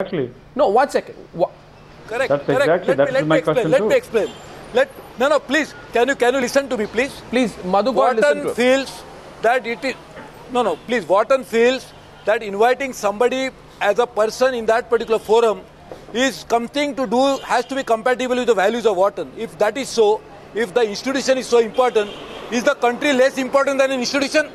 Exactly. No, 1 second. Correct. That's correct. exactly. That's my question Let too. me explain. No. Please, can you listen to me, please? Please, Madhukar, listen to Wharton feels that it is no. Please, Wharton feels that inviting somebody as a person in that particular forum is something to do, has to be compatible with the values of Wharton. If that is so, if the institution is so important, is the country less important than an institution?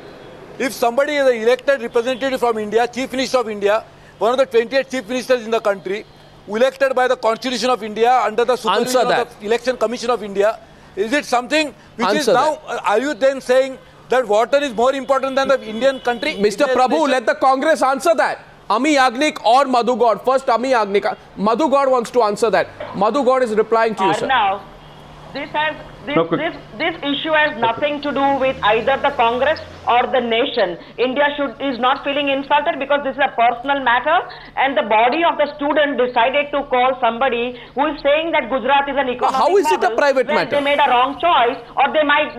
If somebody is an elected representative from India, Chief Minister of India, one of the 28 Chief Ministers in the country, elected by the Constitution of India under the supervision of the Election Commission of India, is it something which is now, are you then saying that Wharton is more important than the Indian country? Mr. Prabhu, let the Congress answer that. Ami Yagnik or Madhu Gowd? First, Ami Yagnik. Madhu Gowd wants to answer that. Madhu Gowd is replying to you, sir. Now, this issue has nothing to do with either the Congress or the nation. India is not feeling insulted because this is a personal matter, and the body of the student decided to call somebody who is saying that Gujarat is an economic How is it a private matter? They made a wrong choice, or they might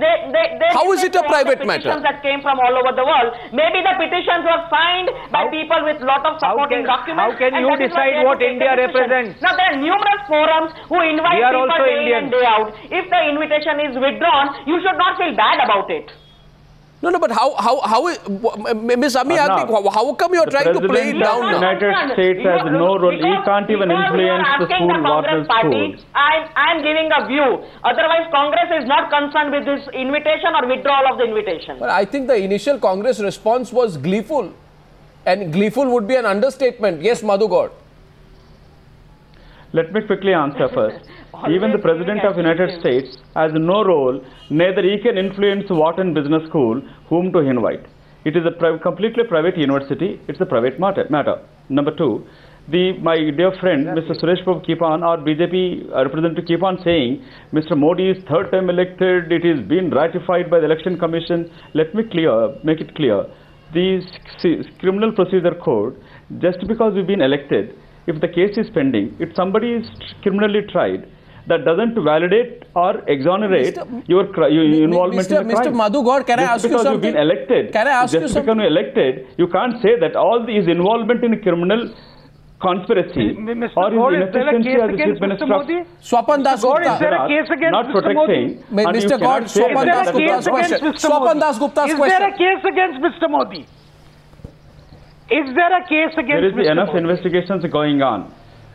How is it a private matter? Petitions that came from all over the world. Maybe the petitions were signed by people with lot of supporting documents. How can you decide what India represents? Now there are numerous forums who invite people day in and day out. If the invitation is withdrawn, you should not feel bad about it. No, but how Ms. Ami Yagnik, how come you are trying to play it down now? The United States has no role. He can't even influence the school, Wharton school. I am giving a view. Otherwise, Congress is not concerned with this invitation or withdrawal of the invitation. But I think the initial Congress response was gleeful. And gleeful would be an understatement. Yes, Madhu Gowd. Let me quickly answer first. Even the President of the United States has no role, neither he can influence Wharton Business School whom to invite. It is a completely private university, it's a private matter. Number two, my dear friend Mr. Suresh Prabhu keep on, our BJP representative keep on saying, Mr. Modi is third time elected, it is been ratified by the Election Commission. Let me make it clear. The criminal procedure code, just because we've been elected, if the case is pending, if somebody is criminally tried, that doesn't validate or exonerate your involvement in the crime. Mr. Madhu Gowd, can I ask you something? Because you've been elected, can I ask you something? Because you're elected, you can't say that all his involvement in a criminal conspiracy or his inefficiency as the Chief Minister of Swapan Das Gupta. Is there a case against not Mr. Modi? protecting. Mr. Gowd, Swapan Das Gupta's question. Swapan Das Gupta's question. Is there a case against Mr. Modi? Is there a case against Mr. Modi? There is enough investigations going on.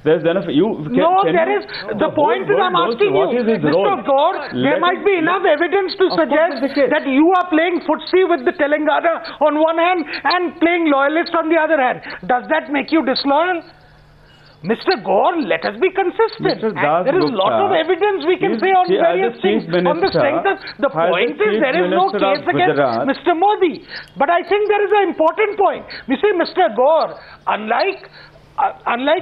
There's enough. There is. The point is, I'm asking you, Mr. Gowd, there might be enough evidence to suggest that you are playing footsie with the Telangana on one hand and playing loyalist on the other hand. Does that make you disloyal? Mr. Gowd, let us be consistent. There is a lot of evidence we can say on various things on the strength of the point is there is no case against Mr. Modi. But I think there is an important point. You see, Mr. Gowd, unlike you, unlike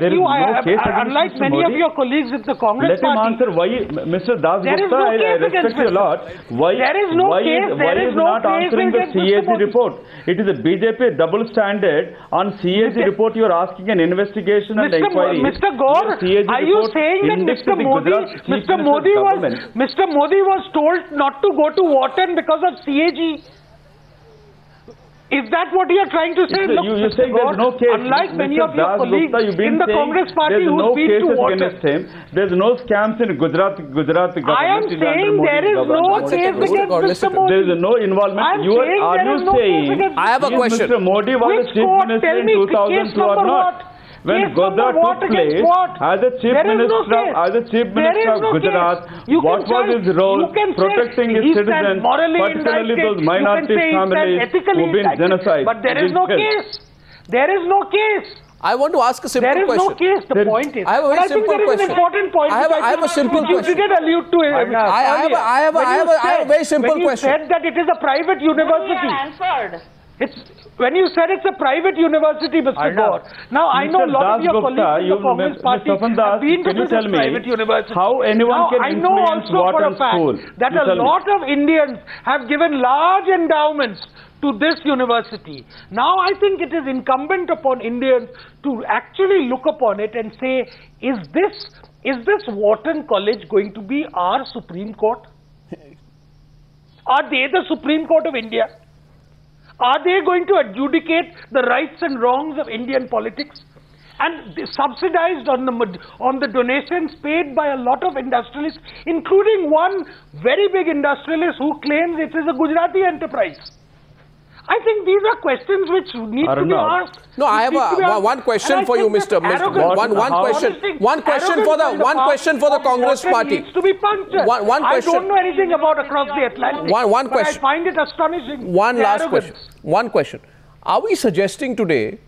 many of your colleagues in the Congress Party. Let him answer why, Mr. Das Gupta, I respect you a lot. Why is not answering the CAG report? It is a BJP double standard. On CAG report, you are asking an investigation and inquiry. Mr. Gowd, are you saying that Mr. Modi was told not to go to Wharton because of CAG? Is that what you are trying to say? Look, you say there's no case. Unlike many of your colleagues in the Congress Party who've been to Wharton. There's no scams in Gujarat government. I am saying there is no case against Mr. Modi. There is no involvement. Are you saying I have a question. Mr. Modi was the Chief Minister in 2002 or not? When Godda took place as a Chief Minister of Gujarat, what was his role? Protecting his citizens, particularly those minority families who've been genocided. But there is no case. There is no case. I want to ask a simple question. There is no case. The point is. I have a very simple question. An important point. I have a simple question. You did allude to it. I have a very simple question. When you said that it is a private university. When you said it's a private university, Mr. Gowd. Now, I know a lot of your colleagues in the Congress Party have been to this private university. How anyone can influence Wharton school? That a lot of Indians have given large endowments to this university. Now, I think it is incumbent upon Indians to actually look upon it and say, is this Wharton College going to be our Supreme Court? Are they the Supreme Court of India? Are they going to adjudicate the rights and wrongs of Indian politics? and subsidized on the donations paid by a lot of industrialists, including one very big industrialist who claims it is a Gujarati enterprise. I think these are questions which need to be asked. No, I have one question for you, Mr. One question for the Congress party. Needs to be punctured. One question. I don't know anything about across the Atlantic. One question. I find it astonishing. One last question. One question. Are we suggesting today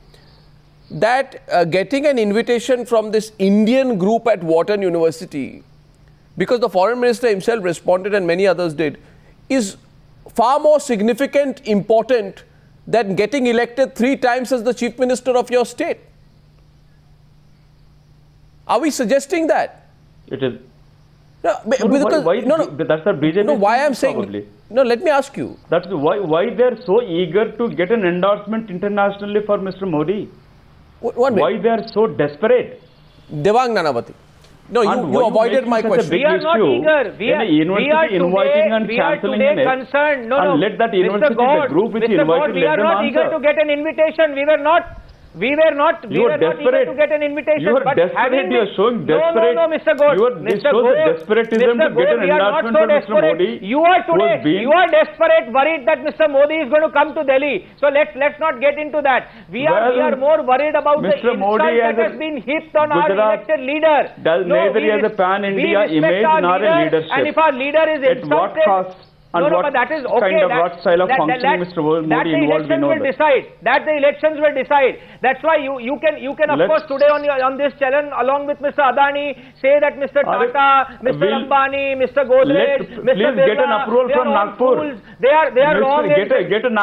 that getting an invitation from this Indian group at Wharton University, because the foreign minister himself responded and many others did, is far more significant, important than getting elected 3 times as the chief minister of your state? Are we suggesting that? It is. No, because, why that's a BJP. No, why I'm saying. Probably. No, let me ask you. That's why they're so eager to get an endorsement internationally for Mr. Modi. Why they are so desperate? Devang Nanavati. No, you avoided my question. We are not eager. We are today concerned. No, let that university, the group which Mr. God, we are not eager to get an invitation. We were not eager to get an invitation. You are desperate. You are showing desperate. No, Mr. God. This shows the desperation to get an endorsement from Mr. Modi. You are desperate, worried that Mr. Modi is going to come to Delhi. So let's not get into that. We are more worried about the insult that has been heaped on our elected leader. Neither he has a pan-India image nor a leadership. And if our leader is insulted, at what cost? And but that is okay. Kind of what style of functioning Mr. Modi involved, we know that the elections will decide. That's why you can of course today on this channel along with Mr. Adani say that Mr. Tata, Mr. Ambani, Mr. Godrej, Mr. Please get an approval from Nagpur. They are wrong. Get an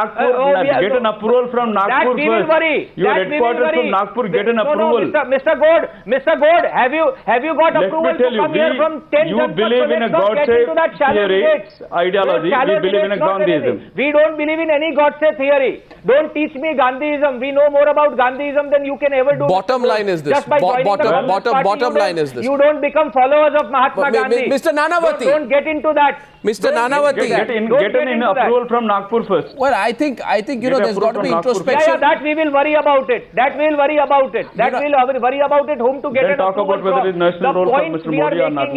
approval from Nagpur first. Your headquarters from Nagpur, get an approval. Mr. God, have you got approval to come here from 10 You believe in a Godse theory, ideology. We believe in a Gandhiism. We don't believe in any Godse theory. Don't teach me Gandhiism. We know more about Gandhiism than you can ever do. Bottom line is this. Bottom line is this. You don't become followers of Mahatma Gandhi. Mr. Nanavati. Don't get into that. Mr. Nanavati. Get an approval from Nagpur first. Well, I think there's got to be introspection. Yeah, that we will worry about it. We'll worry about it. Whom to get an approval from. Then talk about whether it is national role for Mr. Modi or not.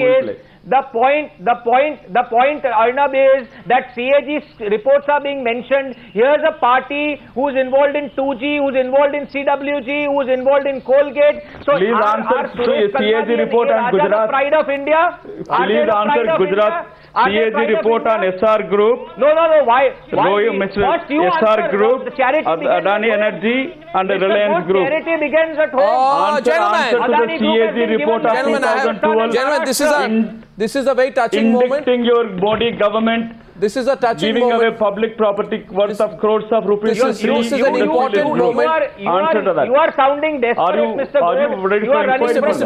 The point, Arnab, is that CAG reports are being mentioned. Here's a party who's involved in 2G, who's involved in CWG, who's involved in Colgate. So please answer CAG report on Gujarat. Are they the pride of India? Please answer Gujarat. CAG report on SR Group. No. Why? First you SR Group, Adani Energy and the Reliance Group. Charity begins at home. Answer to the CAG report of 2012. Gentlemen, this is a very touching moment. Indicting your Modi government. This is a touching giving moment. Away public property worth of crores of rupees. This is an important moment. Answer to that. You are sounding desperate, Mr. God. You are running Mr.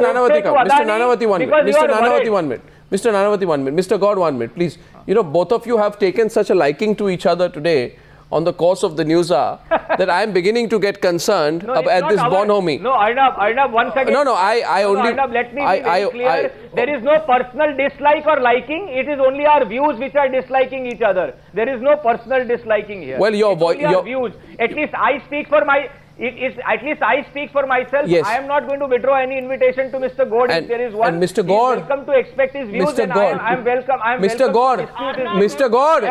Nanavati, 1 minute. Mr. Nanavati, 1 minute. Mr. Nanavati, 1 minute. Mr. God, 1 minute, please. You know, both of you have taken such a liking to each other today on the course of the news that I am beginning to get concerned at this bonhomie. No, Arnab, once again. No, I only. Arnab, let me be very clear. There is no personal dislike or liking. It is only our views which are disliking each other. There is no personal disliking here. Well, your views. At least I speak for my. At least I speak for myself. Yes. I am not going to withdraw any invitation to Mr. God if there is one. And Mr. God, he is welcome to expect his views. Mr. God, I am welcome. Mr. God, Mr. God,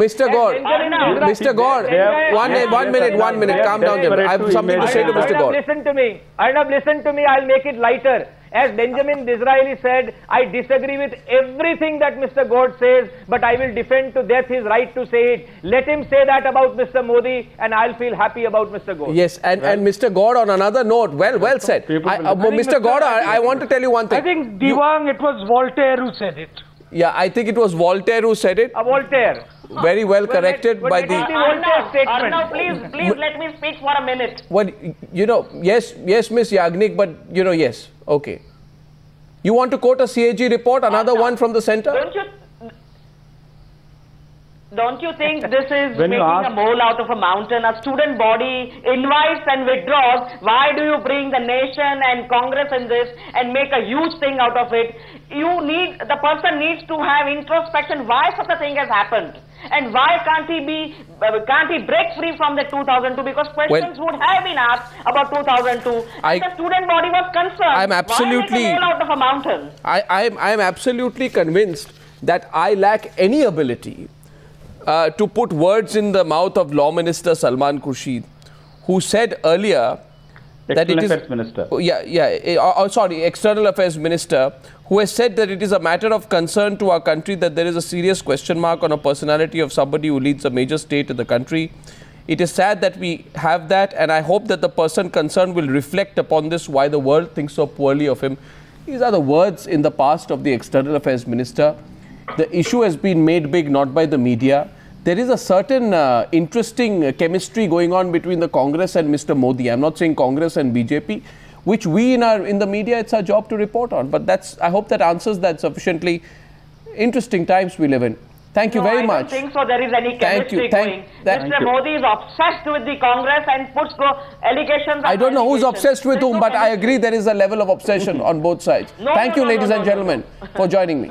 Mr. God. 1 minute. Calm down, Jim. I have something to say to Mr. God. Listen to me. Arnab, listen to me. I'll make it lighter. As Benjamin Disraeli said, I disagree with everything that Mr. God says, but I will defend to death his right to say it. Let him say that about Mr. Modi, and I'll feel happy about Mr. God. Yes, and Mr. God, on another note, well said. Mr. God, I want to tell you one thing. I think, Devang, it was Voltaire who said it. Yeah, I think it was Voltaire who said it. Voltaire. Very well corrected by the... Arnab, please let me speak for a minute. Well, you know, yes, Miss Yagnik, but, you know, yes. Okay. You want to quote a CAG report, another one from the center? Don't you... Don't you think this is When you making ask- a mole out of a mountain? A student body invites and withdraws. Why do you bring the nation and Congress in this and make a huge thing out of it? The person needs to have introspection. Why such a thing has happened? And why can't he break free from the 2002? Because questions would have been asked about 2002. And the student body was concerned. I'm absolutely- Why make a mole out of a mountain? I'm absolutely convinced that I lack any ability to put words in the mouth of Law Minister Salman Khurshid, who said earlier that it is... External Affairs Minister. External Affairs Minister, who has said that it is a matter of concern to our country that there is a serious question mark on a personality of somebody who leads a major state in the country. It is sad that we have that, and I hope that the person concerned will reflect upon this, why the world thinks so poorly of him. These are the words in the past of the External Affairs Minister. The issue has been made big not by the media. There is a certain interesting chemistry going on between the Congress and Mr. Modi. I'm not saying Congress and BJP, which we in the media, it's our job to report on. But I hope that answers that sufficiently. Interesting times we live in. Thank you very much. I don't think so there is any chemistry going. Mr. Modi is obsessed with the Congress and puts allegations. I don't know who's obsessed with whom, but I agree there is a level of obsession on both sides. Thank you, ladies and gentlemen, for joining me.